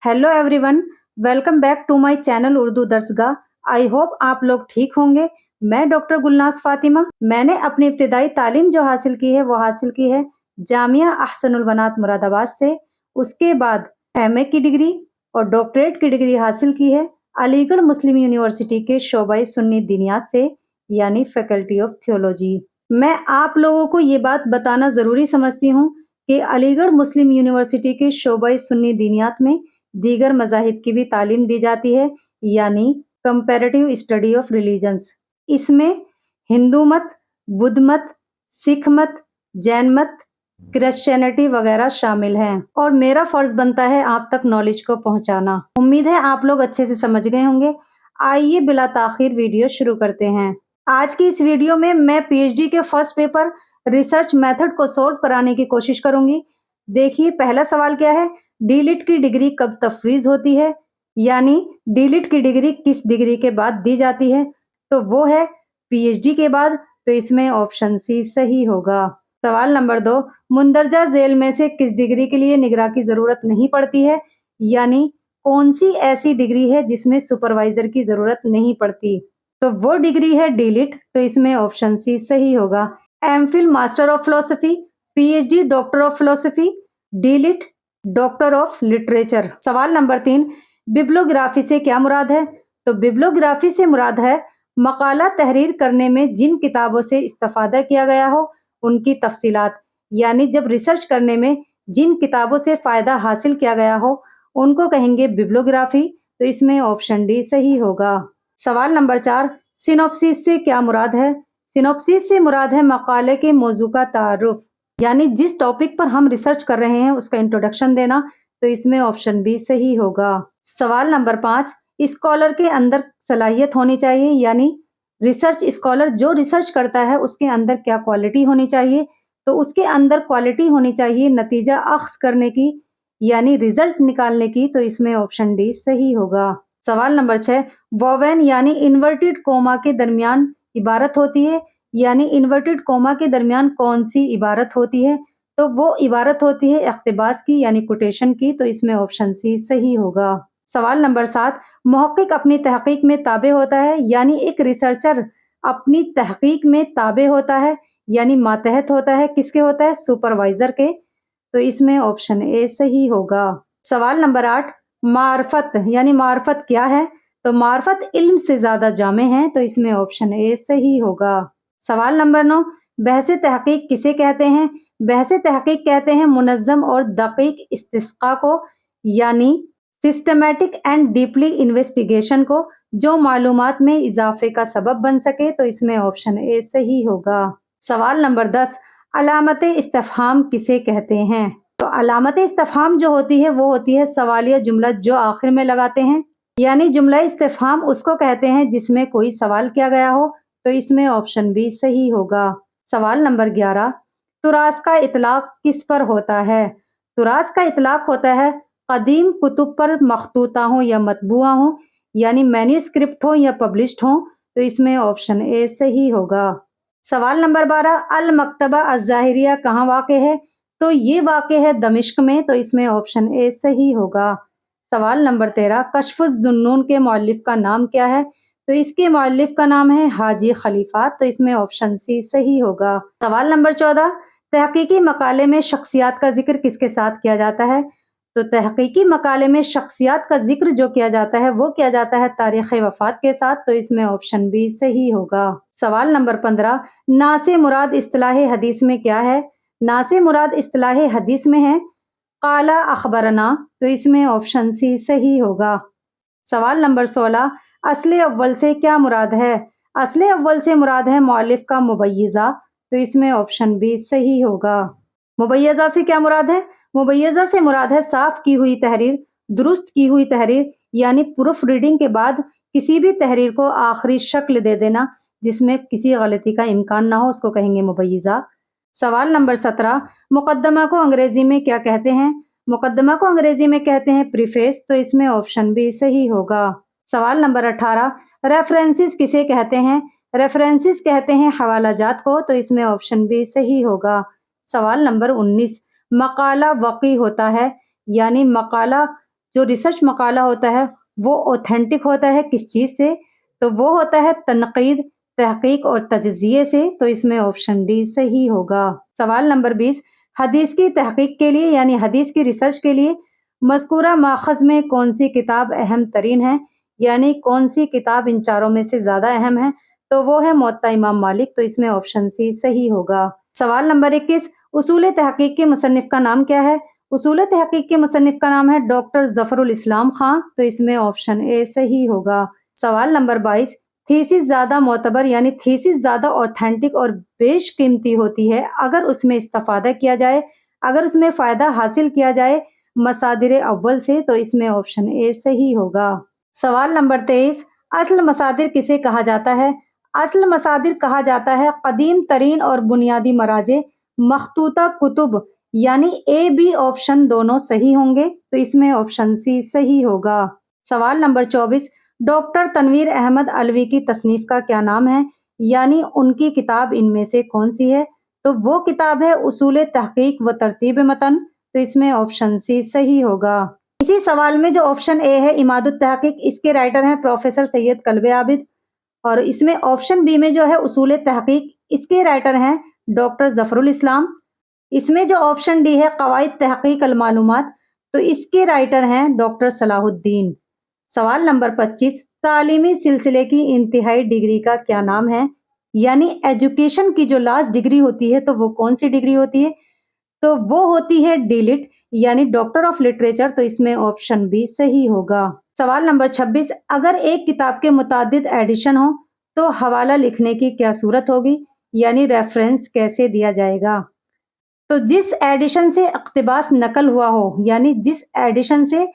Hello everyone, welcome back to my channel Urdu Darsgah. I hope आप लोग ठीक होंगे। मैं डॉक्टर गुलनाज फातिमा। मैंने अपनी इब्तिदाई तालीम जो हासिल की है वो हासिल की है जामिया अहसनुल बनात मुरादाबाद से। उसके बाद एमए की डिग्री और डॉक्टरेट की डिग्री हासिल की है अलीगढ़ मुस्लिम यूनिवर्सिटी के शोबा सुन्नी दीनियात से, यानी फैकल्टी ऑफ थियोलॉजी। मैं आप लोगों को ये बात बताना ज़रूरी समझती हूँ कि अलीगढ़ मुस्लिम यूनिवर्सिटी के शोबा सुन्नी दीनियात में दीगर मज़ाहिब की भी तालीम दी जाती है, यानी कंपैरेटिव स्टडी ऑफ रिलीजन्स। इसमें हिंदू मत, बुद्ध मत, सिख मत, जैन मत, क्रिश्चियनिटी वगैरह शामिल हैं और मेरा फर्ज बनता है आप तक नॉलेज को पहुंचाना। उम्मीद है आप लोग अच्छे से समझ गए होंगे। आइए बिला ताखीर वीडियो शुरू करते हैं। आज की इस वीडियो में मैं पीएचडी के फर्स्ट पेपर रिसर्च मेथड को सोल्व कराने की कोशिश करूंगी। देखिए पहला सवाल क्या है, डीलिट की डिग्री कब तफवीज होती है, यानी डीलिट की डिग्री किस डिग्री के बाद दी जाती है, तो वो है पीएचडी के बाद। तो इसमें ऑप्शन सी सही होगा। सवाल नंबर 2, मुंदरजा जेल में से किस डिग्री के लिए निगरां की जरूरत नहीं पड़ती है, यानी कौन सी ऐसी डिग्री है जिसमें सुपरवाइजर की जरूरत नहीं पड़ती, तो वो डिग्री है डीलिट। तो इसमें ऑप्शन सी सही होगा। MPhil master of philosophy, PhD doctor of philosophy, DLitt doctor of literature. सवाल नंबर 3, बिब्लोग्राफी से क्या मुराद है, तो बिब्लोग्राफी से मुराद है मकाला तहरीर करने में जिन किताबों से इस्तेफादा किया गया हो उनकी तफसीलात, यानी जब रिसर्च करने में जिन किताबों से फायदा हासिल किया गया हो उनको कहेंगे बिब्लोग्राफी। तो इसमें ऑप्शन डी सही होगा। सवाल नंबर 4, सिनॉप्सिस से क्या मुराद है, सिनॉप्सिस से मुराद है मकाले के मौजू का तारुफ, यानी जिस टॉपिक पर हम रिसर्च कर रहे हैं उसका इंट्रोडक्शन देना। तो इसमें ऑप्शन बी सही होगा। सवाल नंबर 5, स्कॉलर के अंदर सलाहियत होनी चाहिए, यानी रिसर्च स्कॉलर जो रिसर्च करता है उसके अंदर क्या क्वालिटी होनी चाहिए, तो उसके अंदर क्वालिटी होनी चाहिए नतीजा अख्ज़ करने की, यानी रिजल्ट निकालने की। तो इसमें ऑप्शन डी सही होगा। सवाल नंबर 6, वोवेन यानी इन्वर्टेड कोमा के दरमियान इबारत होती है, यानी इन्वर्टेड कोमा के दरमियान कौन सी इबारत होती है, तो वो इबारत होती है इख्तिबास की, यानी कोटेशन की। तो इसमें ऑप्शन सी सही होगा। सवाल नंबर 7, मुहक्किक अपनी तहकीक में ताबे होता है, यानी एक रिसर्चर अपनी तहकीक में ताबे होता है, यानी मातहत होता है, किसके होता है, सुपरवाइजर के। तो इसमें ऑप्शन ए सही होगा। सवाल नंबर 8, मार्फत यानी मार्फत क्या है, तो मार्फत इल्म से ज्यादा जामे है। तो इसमें ऑप्शन ए सही होगा। सवाल नंबर 9, बहस तहकीक किसे कहते हैं, बहस तहकीक कहते हैं मुनज़्ज़म और दकीक इस्तिस्क़ा को, यानी सिस्टमैटिक एंड डीपली इन्वेस्टिगेशन को जो मालूमात में इजाफे का सबब बन सके। तो इसमें ऑप्शन ए सही होगा। सवाल नंबर 10, अलामत इस्तिफ़हाम किसे कहते हैं, तो अलामत इस्तिफ़हाम जो होती है वो होती है सवालिया जुमला जो आखिर में लगाते हैं, यानी जुमला इस्तिफ़हाम उसको कहते हैं जिसमें कोई सवाल किया गया हो। तो इसमें ऑप्शन बी सही होगा। सवाल नंबर 11, तुरास का इतलाक किस पर होता है, तुरास का इतलाक होता है कदीम कुतुब पर मखतूता हो या मतबूआ हो, यानी मैन्यूस्क्रिप्ट हो या पब्लिश्ड हो। तो इसमें ऑप्शन ए सही होगा। सवाल नंबर 12, अल मकतबा अज़्ज़ाहिरिया कहाँ वाक़े है, तो ये वाक़े है दमिश्क में। तो इसमें ऑप्शन ए सही होगा। सवाल नंबर 13, कश्फ़ुज़्ज़ुन्नून के मौलिफ का नाम क्या है, तो इसके मौलिफ का नाम है हाजी खलीफा। तो इसमें ऑप्शन सी सही होगा। सवाल नंबर 14, तहकीकी मकाले में शख्सियात का जिक्र किसके साथ किया जाता है, तो तहकीकी मकाले में शख्सियात का जिक्र जो किया जाता है वो किया जाता है तारीख़ वफ़ात के साथ। तो इसमें ऑप्शन बी सही होगा। सवाल नंबर 15, ना से मुराद इस्तिलाह हदीस में क्या है, ना से मुराद इस्तिलाह हदीस में है काला अखबरना। तो इसमें ऑप्शन सी सही होगा। सवाल नंबर 16, असले अव्वल से क्या मुराद है, असले अव्वल से मुराद है मौलिफ का मुबय्यज़ा। तो इसमें ऑप्शन बी सही होगा। मुबय्यज़ा से क्या मुराद है, मुबय्यज़ा से मुराद है साफ की हुई तहरीर, दुरुस्त की हुई तहरीर, यानी प्रूफ रीडिंग के बाद किसी भी तहरीर को आखिरी शक्ल दे देना जिसमें किसी गलती का इम्कान ना हो, उसको कहेंगे मुबय्यज़ा। सवाल नंबर 17, मुकद्दमा को अंग्रेजी में क्या कहते हैं, मुकद्दमा को अंग्रेजी में कहते हैं प्रीफेस। तो इसमें ऑप्शन बी सही होगा। सवाल नंबर 18, रेफरेंसेस किसे कहते हैं, रेफरेंसेस कहते हैं हवालाजात को। तो इसमें ऑप्शन बी सही होगा। सवाल नंबर 19, मकाला वक़ी होता है, यानी मकाला जो रिसर्च मकाला होता है वो ऑथेंटिक होता है किस चीज़ से? तो वो होता है तनकीद, तहकीक और तजज़िये से। तो इसमें ऑप्शन डी सही होगा। सवाल नंबर 20, हदीस की तहकीक के लिए यानी हदीस की रिसर्च के लिए मज़कूरा माखज़ में कौन सी किताब अहम तरीन है, यानी कौन सी किताब इन चारों में से ज़्यादा अहम है? तो वो है मुअत्ता इमाम मालिक। तो इसमें ऑप्शन सी सही होगा। सवाल नंबर 21, उसूल तहकीक के मुसन्निफ का नाम क्या है? उसूल तहकीक के मुसन्निफ का नाम है डॉक्टर ज़फ़रुल इस्लाम खां। तो इसमें ऑप्शन ए सही होगा। सवाल नंबर 22, थीसिस ज़्यादा मोतबर यानी थीसिस ज़्यादा ऑथेंटिक और बेशकीमती होती है अगर उसमें इस्तिफ़ादा किया जाए, अगर उसमें फ़ायदा हासिल किया जाए मसादिर अव्वल से। तो इसमें ऑप्शन ए सही होगा। सवाल नंबर 23, असल मसादिर किसे कहा जाता है? असल मसादिर कहा जाता है कदीम तरीन और बुनियादी मराजे मखतूता कुतुब, यानी ए बी ऑप्शन दोनों सही होंगे। तो इसमें ऑप्शन सी सही होगा। सवाल नंबर 24, डॉक्टर तनवीर अहमद अलवी की तसनीफ का क्या नाम है, यानी उनकी किताब इनमें से कौन सी है? तो वो किताब है उसूल तहकीक व तरतीब मतन। तो इसमें ऑप्शन सी सही होगा। इसी सवाल में जो ऑप्शन ए है इमादुत तहकीक, इसके राइटर हैं प्रोफेसर सैयद कल्बे आबिद। और इसमें ऑप्शन बी में जो है उसूल तहकीक, इसके राइटर हैं डॉक्टर ज़फ़रुल इस्लाम। इसमें जो ऑप्शन डी है कवायद तहकीक अल मालूमात, तो इसके राइटर हैं डॉक्टर सलाहुद्दीन। सवाल नंबर 25, तालीमी सिलसिले की इंतहाई डिग्री का क्या नाम है, यानी एजुकेशन की जो लास्ट डिग्री होती है तो वो कौन सी डिग्री होती है? तो वो होती है डीलिट यानी डॉक्टर ऑफ लिटरेचर। तो इसमें ऑप्शन बी सही होगा। सवाल नंबर 26, अगर एक किताब के मुतादिद एडिशन हो तो हवाला लिखने की क्या सूरत होगी, यानी रेफरेंस कैसे दिया जाएगा? तो जिस एडिशन से इक्तिबास नकल हुआ हो, यानी जिस एडिशन से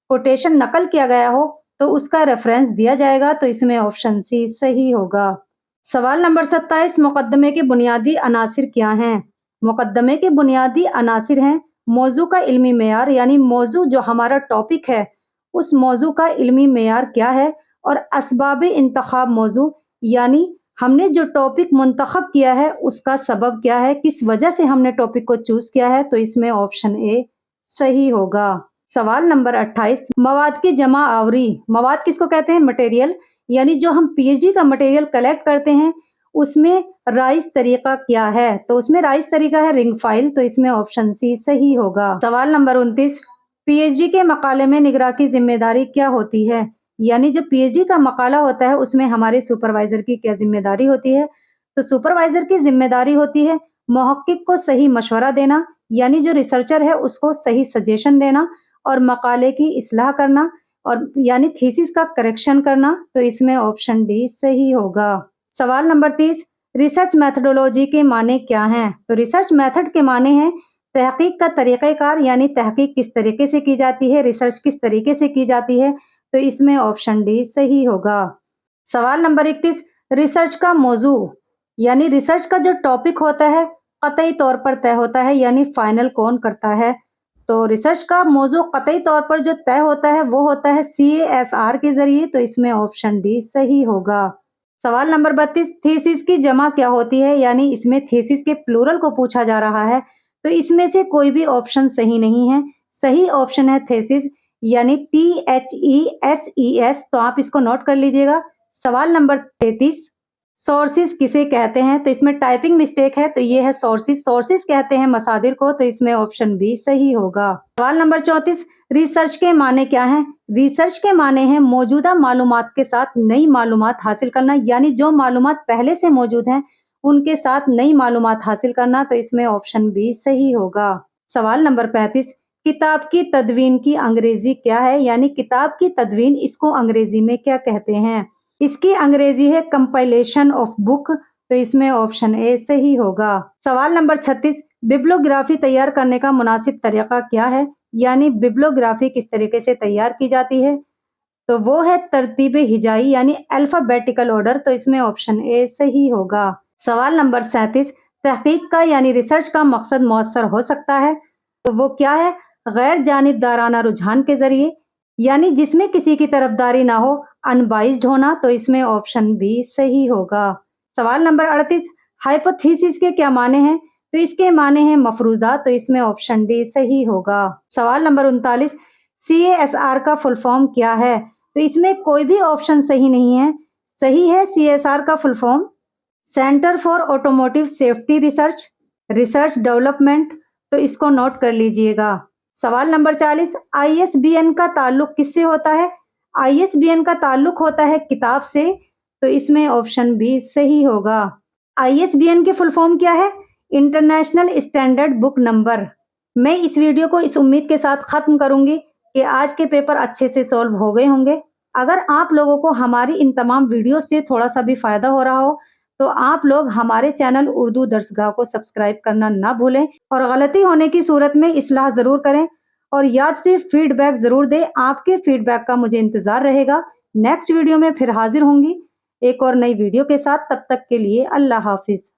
कोटेशन नकल किया गया हो तो उसका रेफरेंस दिया जाएगा। तो इसमें ऑप्शन सी सही होगा। सवाल नंबर 27, मुकद्दमे के बुनियादी अनासिर क्या हैं? मुकद्दमे के बुनियादी अनासिर हैं मौजू का इल्मी मेयार, यानी मौजू जो हमारा टॉपिक है उस मौजू का इल्मी मेयार क्या है, और असबाब इंतखाब मौजू, यानी हमने जो टॉपिक मुंतखब किया है उसका सबब क्या है, किस वजह से हमने टॉपिक को चूज किया है। तो इसमें ऑप्शन ए सही होगा। सवाल नंबर 28, मवाद की जमा आवरी, मवाद किसको कहते हैं? मटेरियल, यानी जो हम पीएचडी का मटेरियल कलेक्ट करते हैं उसमें राइज तरीका क्या है? तो उसमें राइज तरीका है रिंग फाइल। तो इसमें ऑप्शन सी सही होगा। सवाल नंबर 29, पीएचडी के मकाले में निगरां की जिम्मेदारी क्या होती है, यानी जो पीएचडी का मकाला होता है उसमें हमारे सुपरवाइजर की क्या जिम्मेदारी होती है? तो सुपरवाइजर की जिम्मेदारी होती है मुहक्किक को सही मशवरा देना, यानी जो रिसर्चर है उसको सही सजेशन देना, और मकाले की इस्लाह करना, और यानी थीसिस का करेक्शन करना। तो इसमें ऑप्शन डी सही होगा। सवाल नंबर 30, रिसर्च मेथडोलॉजी के माने क्या हैं? तो रिसर्च मेथड के माने हैं तहकीक का तरीक़ेकार, यानी तहकीक किस तरीके से की जाती है, रिसर्च किस तरीके से की जाती है। तो इसमें ऑप्शन डी सही होगा। सवाल नंबर 31, रिसर्च का मौजू, यानी रिसर्च का जो टॉपिक होता है कतई तौर पर तय होता है, यानी फाइनल कौन करता है? तो रिसर्च का मौजू कतई तौर पर जो तय होता है वो होता है CASR के जरिए। तो इसमें ऑप्शन डी सही होगा। सवाल नंबर 32, थीसिस की जमा क्या होती है, यानी इसमें थीसिस के प्लूरल को पूछा जा रहा है। तो इसमें से कोई भी ऑप्शन सही नहीं है। सही ऑप्शन है थेसिस, यानी THESES। तो आप इसको नोट कर लीजिएगा। सवाल नंबर 33, सोर्सेज किसे कहते हैं? तो इसमें टाइपिंग मिस्टेक है, तो ये है सोर्सेज। सोर्सेज कहते हैं मसादिर को। तो इसमें ऑप्शन बी सही होगा। सवाल नंबर 34, रिसर्च के माने क्या हैं? रिसर्च के माने हैं मौजूदा मालूमात के साथ नई मालूमात हासिल करना, यानी जो मालूमात पहले से मौजूद हैं उनके साथ नई मालूमात हासिल करना। तो इसमें ऑप्शन बी सही होगा। सवाल नंबर 35, किताब की तदवीन की अंग्रेजी क्या है, यानी किताब की तदवीन इसको अंग्रेजी में क्या कहते हैं? इसकी अंग्रेजी है कंपाइलेशन ऑफ बुक। तो इसमें ऑप्शन ए सही होगा। सवाल नंबर 36, बिब्लियोग्राफी तैयार करने का मुनासिब तरीका क्या है, यानी बिब्लियोग्राफी किस तरीके से तैयार की जाती है? तो वो है तरतीब हिजाई, यानी अल्फाबेटिकल ऑर्डर। तो इसमें ऑप्शन ए सही होगा। सवाल नंबर 37, तहकीक का यानी रिसर्च का मकसद मौसर हो सकता है, तो वो क्या है? गैर जानिबदाराना रुझान के जरिए, यानी जिसमें किसी की तरफदारी ना हो, अनबाइज्ड होना। तो इसमें ऑप्शन बी सही होगा। सवाल नंबर 38, हाइपोथेसिस के क्या माने हैं? तो इसके माने हैं मफरूजा। तो इसमें ऑप्शन डी सही होगा। सवाल नंबर 39, CSR का फुल फॉर्म क्या है? तो इसमें कोई भी ऑप्शन सही नहीं है। सही है CSR का full form centre for automotive safety research development. तो इसको नोट कर लीजिएगा। सवाल नंबर 40, ISBN का ताल्लुक किससे होता है? ISBN का ताल्लुक होता है किताब से। तो इसमें ऑप्शन बी सही होगा। ISBN की फुल फॉर्म क्या है? International standard book number. मैं इस वीडियो को इस उम्मीद के साथ खत्म करूंगी कि आज के पेपर अच्छे से सॉल्व हो गए होंगे। अगर आप लोगों को हमारी इन तमाम वीडियो से थोड़ा सा भी फायदा हो रहा हो तो आप लोग हमारे चैनल उर्दू दर्सगाह को सब्सक्राइब करना ना भूलें और गलती होने की सूरत में इस्लाह जरूर करें और याद से फीडबैक जरूर दें। आपके फीडबैक का मुझे इंतजार रहेगा। नेक्स्ट वीडियो में फिर हाजिर होंगी एक और नई वीडियो के साथ। तब तक के लिए अल्लाह हाफिज।